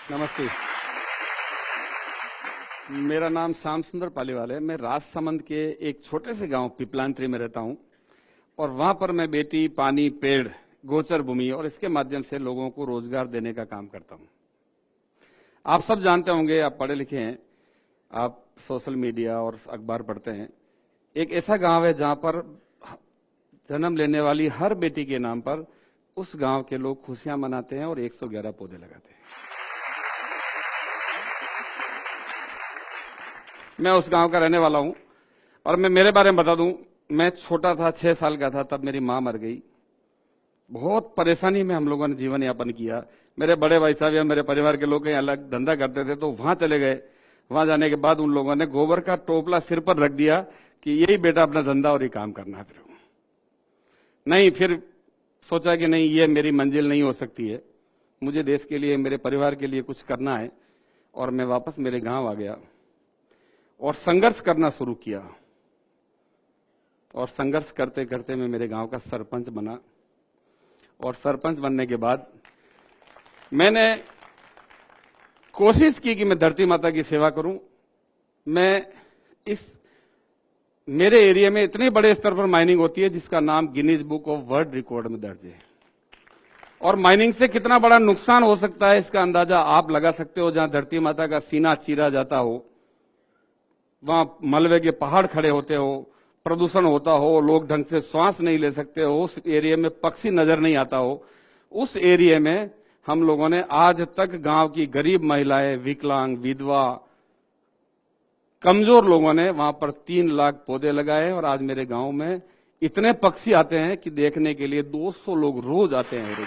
नमस्ते। मेरा नाम श्याम सुंदर पालीवाल है। मैं राजसमंद के एक छोटे से गांव पिपलांत्री में रहता हूं और वहां पर मैं बेटी, पानी, पेड़, गोचर भूमि और इसके माध्यम से लोगों को रोजगार देने का काम करता हूं। आप सब जानते होंगे, आप पढ़े लिखे हैं, आप सोशल मीडिया और अखबार पढ़ते हैं। एक ऐसा गांव है जहां पर जन्म लेने वाली हर बेटी के नाम पर उस गांव के लोग खुशियां मनाते हैं और 111 पौधे लगाते हैं। मैं उस गांव का रहने वाला हूं और मैं मेरे बारे में बता दूं, मैं छोटा था, 6 साल का था, तब मेरी मां मर गई। बहुत परेशानी में हम लोगों ने जीवन यापन किया। मेरे बड़े भाई साहब या मेरे परिवार के लोग कहीं अलग धंधा करते थे तो वहां चले गए। वहां जाने के बाद उन लोगों ने गोबर का टोपला सिर पर रख दिया कि यही बेटा अपना धंधा और ये काम करना है। फिर सोचा कि नहीं, ये मेरी मंजिल नहीं हो सकती है, मुझे देश के लिए, मेरे परिवार के लिए कुछ करना है। और मैं वापस मेरे गांव आ गया और संघर्ष करना शुरू किया। और संघर्ष करते करते मैं मेरे गांव का सरपंच बना। और सरपंच बनने के बाद मैंने कोशिश की कि मैं धरती माता की सेवा करूं। मेरे एरिया में इतने बड़े स्तर पर माइनिंग होती है जिसका नाम Guinness book of world record में दर्ज है। और माइनिंग से कितना बड़ा नुकसान हो सकता है इसका अंदाजा आप लगा सकते हो। जहां धरती माता का सीना चीरा जाता हो, वहां मलबे के पहाड़ खड़े होते हो, प्रदूषण होता हो, लोग ढंग से श्वास नहीं ले सकते हो, उस एरिया में पक्षी नजर नहीं आता हो, उस एरिया में हम लोगों ने आज तक गांव की गरीब महिलाएं, विकलांग, विधवा, कमजोर लोगों ने वहां पर 3 लाख पौधे लगाए। और आज मेरे गांव में इतने पक्षी आते हैं कि देखने के लिए 200 लोग रोज आते हैं। रोज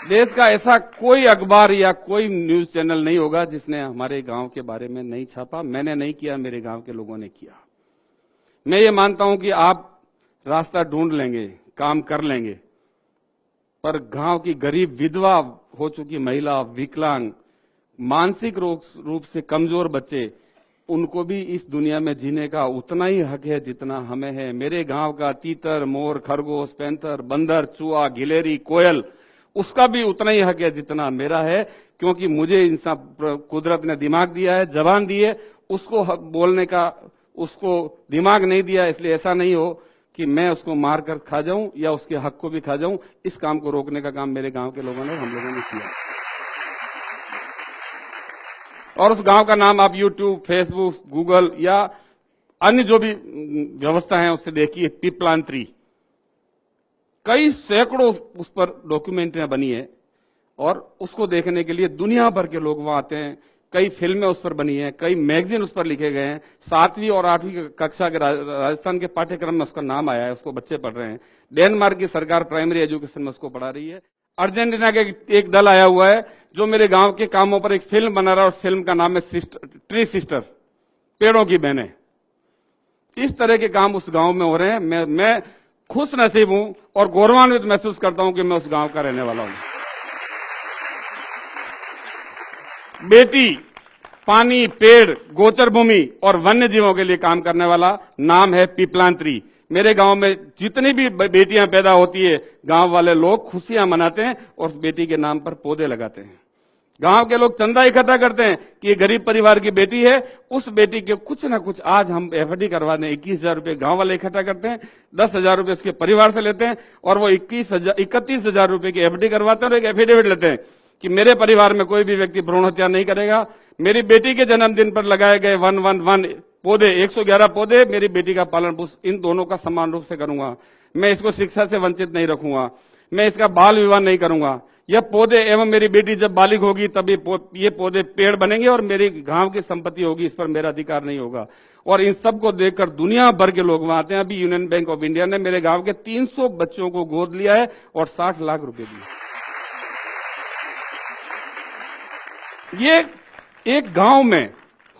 देश का ऐसा कोई अखबार या कोई न्यूज चैनल नहीं होगा जिसने हमारे गांव के बारे में नहीं छापा। मैंने नहीं किया, मेरे गांव के लोगों ने किया। मैं ये मानता हूं कि आप रास्ता ढूंढ लेंगे, काम कर लेंगे, पर गांव की गरीब, विधवा हो चुकी महिला, विकलांग, मानसिक रूप से कमजोर बच्चे, उनको भी इस दुनिया में जीने का उतना ही हक है जितना हमें है। मेरे गांव का तीतर, मोर, खरगोश, पैंथर, बंदर, चूहा, गिलेरी, कोयल, उसका भी उतना ही हक है जितना मेरा है। क्योंकि मुझे इंसान कुदरत ने दिमाग दिया है, जबान दी है, उसको बोलने का उसको दिमाग नहीं दिया। इसलिए ऐसा नहीं हो कि मैं उसको मार कर खा जाऊं या उसके हक को भी खा जाऊं। इस काम को रोकने का काम मेरे गांव के लोगों ने, हम लोगों ने किया। और उस गांव का नाम आप यूट्यूब, फेसबुक, गूगल या अन्य जो भी व्यवस्था है उससे देखिए, पिपलांत्री। कई सैकड़ों उस पर डॉक्यूमेंट्रियां बनी है और उसको देखने के लिए दुनिया भर के लोग वहां आते हैं। कई फिल्में उस पर बनी हैं, कई मैगजीन उस पर लिखे गए हैं। 7वीं और 8वीं कक्षा के राजस्थान के पाठ्यक्रम में उसका नाम आया है, उसको बच्चे पढ़ रहे हैं। डेनमार्क की सरकार प्राइमरी एजुकेशन में उसको पढ़ा रही है। अर्जेंटीना के एक दल आया हुआ है जो मेरे गांव के कामों पर एक फिल्म बना रहा है। उस फिल्म का नाम है ट्री सिस्टर, पेड़ों की बहनें। इस तरह के काम उस गांव में हो रहे हैं। मैं खुश नसीब हूं और गौरवान्वित महसूस करता हूं कि मैं उस गांव का रहने वाला हूं। बेटी, पानी, पेड़, गोचर भूमि और वन्य जीवों के लिए काम करने वाला नाम है पिपलांत्री। मेरे गांव में जितनी भी बेटियां पैदा होती है, गांव वाले लोग खुशियां मनाते हैं और उस बेटी के नाम पर पौधे लगाते हैं। गांव के लोग चंदा इकट्ठा करते हैं कि ये गरीब परिवार की बेटी है, उस बेटी के कुछ ना कुछ आज हम एफडी करवा दें। 21,000 रुपए गांव वाले इकट्ठा करते हैं, 10,000 रुपए उसके परिवार से लेते हैं और वो 31,000 रुपए की एफडी करवाते हैं और एक एफिडेविट लेते हैं कि मेरे परिवार में कोई भी व्यक्ति भ्रूण हत्या नहीं करेगा। मेरी बेटी के जन्मदिन पर लगाए गए 111 पौधे, 111 पौधे, मेरी बेटी का पालन पोषण इन दोनों का समान रूप से करूंगा। मैं इसको शिक्षा से वंचित नहीं रखूंगा, मैं इसका बाल विवाह नहीं करूंगा। यह पौधे एवं मेरी बेटी जब बालिग होगी तब ये पौधे पेड़ बनेंगे और मेरी गांव की संपत्ति होगी, इस पर मेरा अधिकार नहीं होगा। और इन सबको देखकर दुनिया भर के लोग वहां आते हैं। अभी यूनियन बैंक ऑफ इंडिया ने मेरे गांव के 300 बच्चों को गोद लिया है और 60 लाख रुपए दिए। ये एक गांव में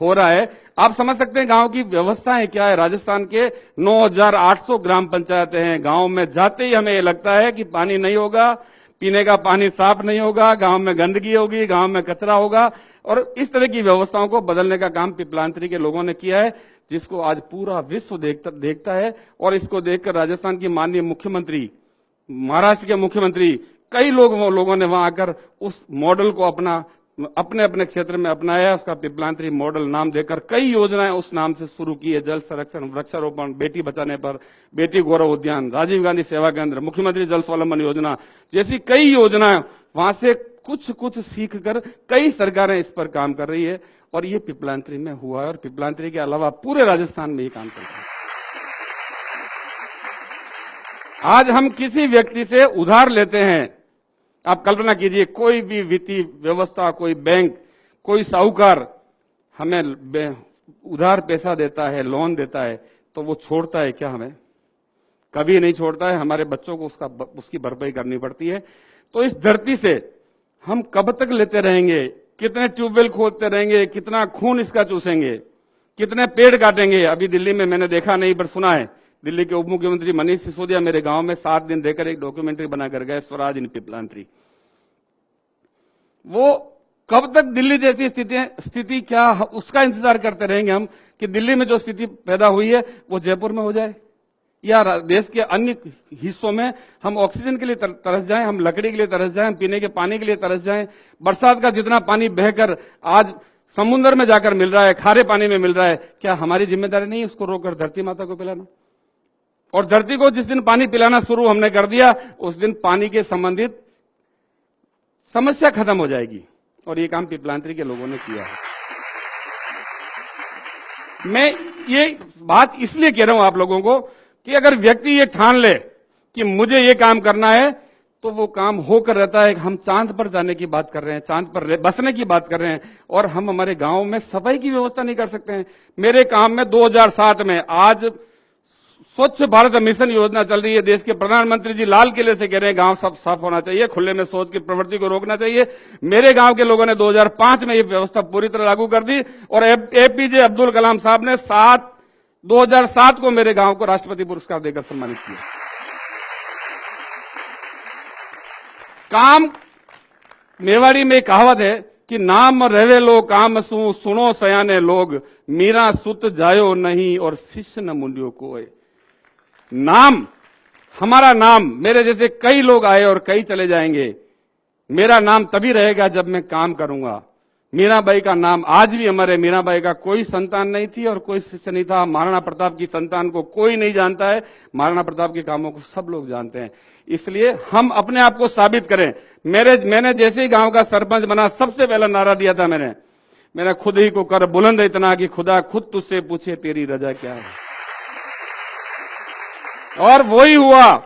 हो रहा है। आप समझ सकते हैं गांव की व्यवस्थाएं क्या है। राजस्थान के 9,800 ग्राम पंचायतें हैं। गांव में जाते ही हमें ये लगता है कि पानी नहीं होगा, पीने का पानी साफ नहीं होगा, गांव में गंदगी होगी, गांव में कचरा होगा। और इस तरह की व्यवस्थाओं को बदलने का काम पिपलांत्री के लोगों ने किया है, जिसको आज पूरा विश्व देखता है। और इसको देखकर राजस्थान की माननीय मुख्यमंत्री, महाराष्ट्र के मुख्यमंत्री कई लोगों ने वहां आकर उस मॉडल को अपने अपने क्षेत्र में अपनाया। उसका पिपलांतरी मॉडल नाम देकर कई योजनाएं उस नाम से शुरू की है। जल संरक्षण, वृक्षारोपण, बेटी बचाने पर, बेटी गौरव उद्यान, राजीव गांधी सेवा केंद्र, मुख्यमंत्री जल स्वावलंबन योजना जैसी कई योजनाएं, वहां से कुछ सीख कर कई सरकारें इस पर काम कर रही है और ये पिपलांतरी में हुआ है और पिपलांतरी के अलावा पूरे राजस्थान में ये काम चल रहा है। आज हम किसी व्यक्ति से उधार लेते हैं, आप कल्पना कीजिए कोई भी वित्तीय व्यवस्था, कोई बैंक, कोई साहूकार हमें उधार पैसा देता है, लोन देता है, तो वो छोड़ता है क्या? हमें कभी नहीं छोड़ता है। हमारे बच्चों को उसकी भरपाई करनी पड़ती है। तो इस धरती से हम कब तक लेते रहेंगे? कितने ट्यूबवेल खोदते रहेंगे? कितना खून इसका चूसेंगे? कितने पेड़ काटेंगे? अभी दिल्ली में मैंने देखा नहीं पर सुना है, दिल्ली के उप मुख्यमंत्री मनीष सिसोदिया मेरे गांव में 7 दिन रहकर एक डॉक्यूमेंट्री बनाकर गए, स्वराज इन पिपलांतरी। वो कब तक दिल्ली जैसी स्थिति क्या उसका इंतजार करते रहेंगे हम कि दिल्ली में जो स्थिति पैदा हुई है वो जयपुर में हो जाए, या देश के अन्य हिस्सों में हम ऑक्सीजन के लिए तरस जाएं, हम लकड़ी के लिए तरस जाएं, हम पीने के पानी के लिए तरस जाएं। बरसात का जितना पानी बहकर आज समुद्र में जाकर मिल रहा है, खारे पानी में मिल रहा है, क्या हमारी जिम्मेदारी नहीं उसको रोककर धरती माता को पिलाना? और धरती को जिस दिन पानी पिलाना शुरू हमने कर दिया, उस दिन पानी के संबंधित समस्या खत्म हो जाएगी। और ये काम पिपलांतरी के लोगों ने किया है। मैं ये बात इसलिए कह रहा हूं आप लोगों को कि अगर व्यक्ति ये ठान ले कि मुझे ये काम करना है, तो वो काम होकर रहता है। हम चांद पर जाने की बात कर रहे हैं, चांद पर बसने की बात कर रहे हैं, और हम हमारे गांव में सफाई की व्यवस्था नहीं कर सकते हैं। मेरे काम में 2007 में आज स्वच्छ भारत मिशन योजना चल रही है। देश के प्रधानमंत्री जी लाल किले से कह रहे हैं गांव सब साफ होना चाहिए, खुले में शौच की प्रवृत्ति को रोकना चाहिए। मेरे गांव के लोगों ने 2005 में ये व्यवस्था पूरी तरह लागू कर दी और एपीजे अब्दुल कलाम साहब ने 2007 को मेरे गांव को राष्ट्रपति पुरस्कार देकर सम्मानित किया। काम मेवाड़ी में कहावत है कि नाम रहे लो काम सुनो सयाने लोग, मीरा सुत जायो नहीं और शिष्य न मुंडियो कोय। नाम, हमारा नाम, मेरे जैसे कई लोग आए और कई चले जाएंगे। मेरा नाम तभी रहेगा जब मैं काम करूंगा। मीराबाई का नाम आज भी अमर है। मीराबाई का कोई संतान नहीं थी और कोई शिष्य नहीं था। महाराणा प्रताप की संतान को कोई नहीं जानता है, महाराणा प्रताप के कामों को सब लोग जानते हैं। इसलिए हम अपने आप को साबित करें। मैंने जैसे ही गांव का सरपंच बना, सबसे पहला नारा दिया था मैंने खुद ही को कर बुलंद इतना कि खुदा खुद तुझसे पूछे तेरी रजा क्या है। और वही हुआ।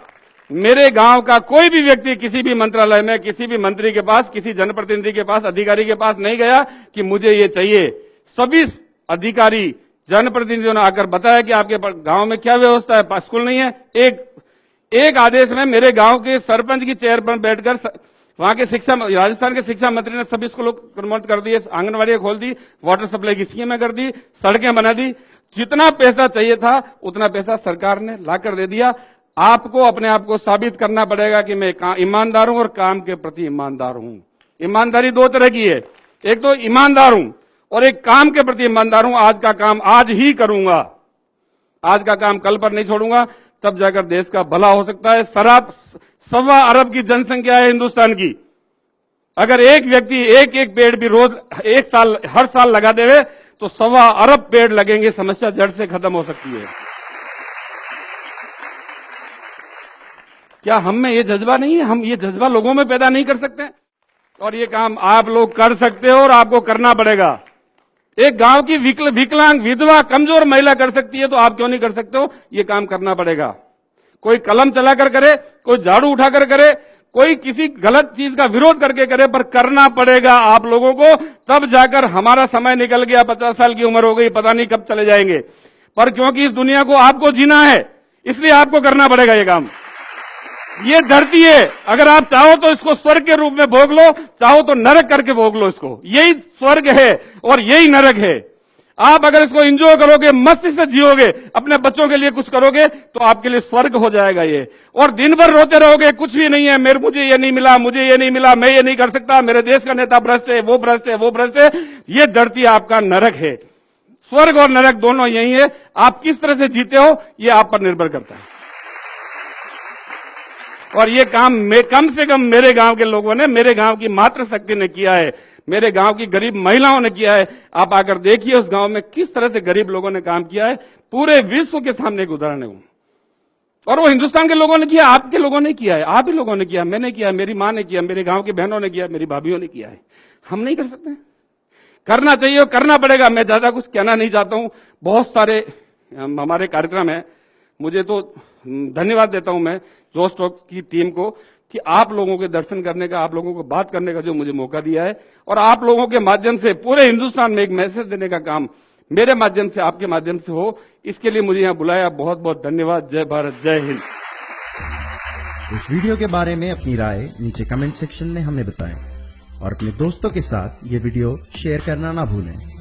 मेरे गांव का कोई भी व्यक्ति किसी भी मंत्रालय में, किसी भी मंत्री के पास, किसी जनप्रतिनिधि के पास, अधिकारी के पास नहीं गया कि मुझे ये चाहिए। सभी अधिकारी, जनप्रतिनिधियों ने आकर बताया कि आपके गांव में क्या व्यवस्था है, स्कूल नहीं है। एक आदेश में मेरे गांव के सरपंच की चेयर पर बैठकर वहां के राजस्थान के शिक्षा मंत्री ने सभी स्कूलों को प्रमोट कर दिए, आंगनबाड़ी खोल दी, वाटर सप्लाई की स्कीमें कर दी, सड़कें बना दी। जितना पैसा चाहिए था उतना पैसा सरकार ने लाकर दे दिया। आपको अपने आप को साबित करना पड़ेगा कि मैं ईमानदार हूं और काम के प्रति ईमानदार हूं। ईमानदारी दो तरह की है, एक तो ईमानदार हूं और एक काम के प्रति ईमानदार हूं। आज का काम आज ही करूंगा, आज का काम कल पर नहीं छोड़ूंगा, तब जाकर देश का भला हो सकता है। 1.25 अरब की जनसंख्या है हिंदुस्तान की। अगर एक व्यक्ति एक पेड़ भी रोज हर साल लगा देवे तो 1.25 अरब पेड़ लगेंगे, समस्या जड़ से खत्म हो सकती है। क्या हम में ये जज्बा नहीं है? हम ये जज्बा लोगों में पैदा नहीं कर सकते? और ये काम आप लोग कर सकते हो और आपको करना पड़ेगा। एक गांव की विकलांग, विधवा, कमजोर महिला कर सकती है तो आप क्यों नहीं कर सकते हो? ये काम करना पड़ेगा। कोई कलम चलाकर करे, कोई झाड़ू उठाकर करे, कोई किसी गलत चीज का विरोध करके करे, पर करना पड़ेगा आप लोगों को। तब जाकर हमारा समय निकल गया, 50 साल की उम्र हो गई, पता नहीं कब चले जाएंगे, पर क्योंकि इस दुनिया को आपको जीना है, इसलिए आपको करना पड़ेगा ये काम। ये धरती है, अगर आप चाहो तो इसको स्वर्ग के रूप में भोग लो, चाहो तो नरक करके भोग लो इसको। यही स्वर्ग है और यही नरक है। आप अगर इसको एंजॉय करोगे, मस्ती से जियोगे, अपने बच्चों के लिए कुछ करोगे, तो आपके लिए स्वर्ग हो जाएगा ये। और दिन भर रोते रहोगे, कुछ भी नहीं है, मुझे ये नहीं मिला, मुझे ये नहीं मिला, मैं ये नहीं कर सकता, मेरे देश का नेता भ्रष्ट है, वो भ्रष्ट है, वो भ्रष्ट है। ये धरती आपका नरक है। स्वर्ग और नरक दोनों यही है। आप किस तरह से जीते हो ये आप पर निर्भर करता है। और ये काम कम से कम मेरे गांव के लोगों ने, मेरे गांव की मातृशक्ति ने किया है, मेरे गांव की गरीब महिलाओं ने किया है। आप आकर देखिए उस गांव में किस तरह से गरीब लोगों ने काम किया है। पूरे विश्व के सामने एक उदाहरण है वो। और वो हिंदुस्तान के लोगों ने किया, आपके लोगों ने किया है, आप ही लोगों ने किया, मैंने किया, मेरी मां ने किया, मेरे गांव की बहनों ने किया, मेरी भाभीयों ने किया है। हम नहीं कर सकते? करना चाहिए और करना पड़ेगा। मैं ज्यादा कुछ कहना नहीं चाहता हूं। बहुत सारे हमारे कार्यक्रम है। मुझे तो धन्यवाद देता हूं मैं जोश टॉक की टीम को कि आप लोगों के दर्शन करने का, आप लोगों को बात करने का जो मुझे मौका दिया है, और आप लोगों के माध्यम से पूरे हिंदुस्तान में एक मैसेज देने का काम मेरे माध्यम से, आपके माध्यम से हो, इसके लिए मुझे यहां बुलाया। बहुत बहुत धन्यवाद। जय भारत, जय हिंद। इस वीडियो के बारे में अपनी राय नीचे कमेंट सेक्शन में हमें बताएं और अपने दोस्तों के साथ ये वीडियो शेयर करना ना भूलें।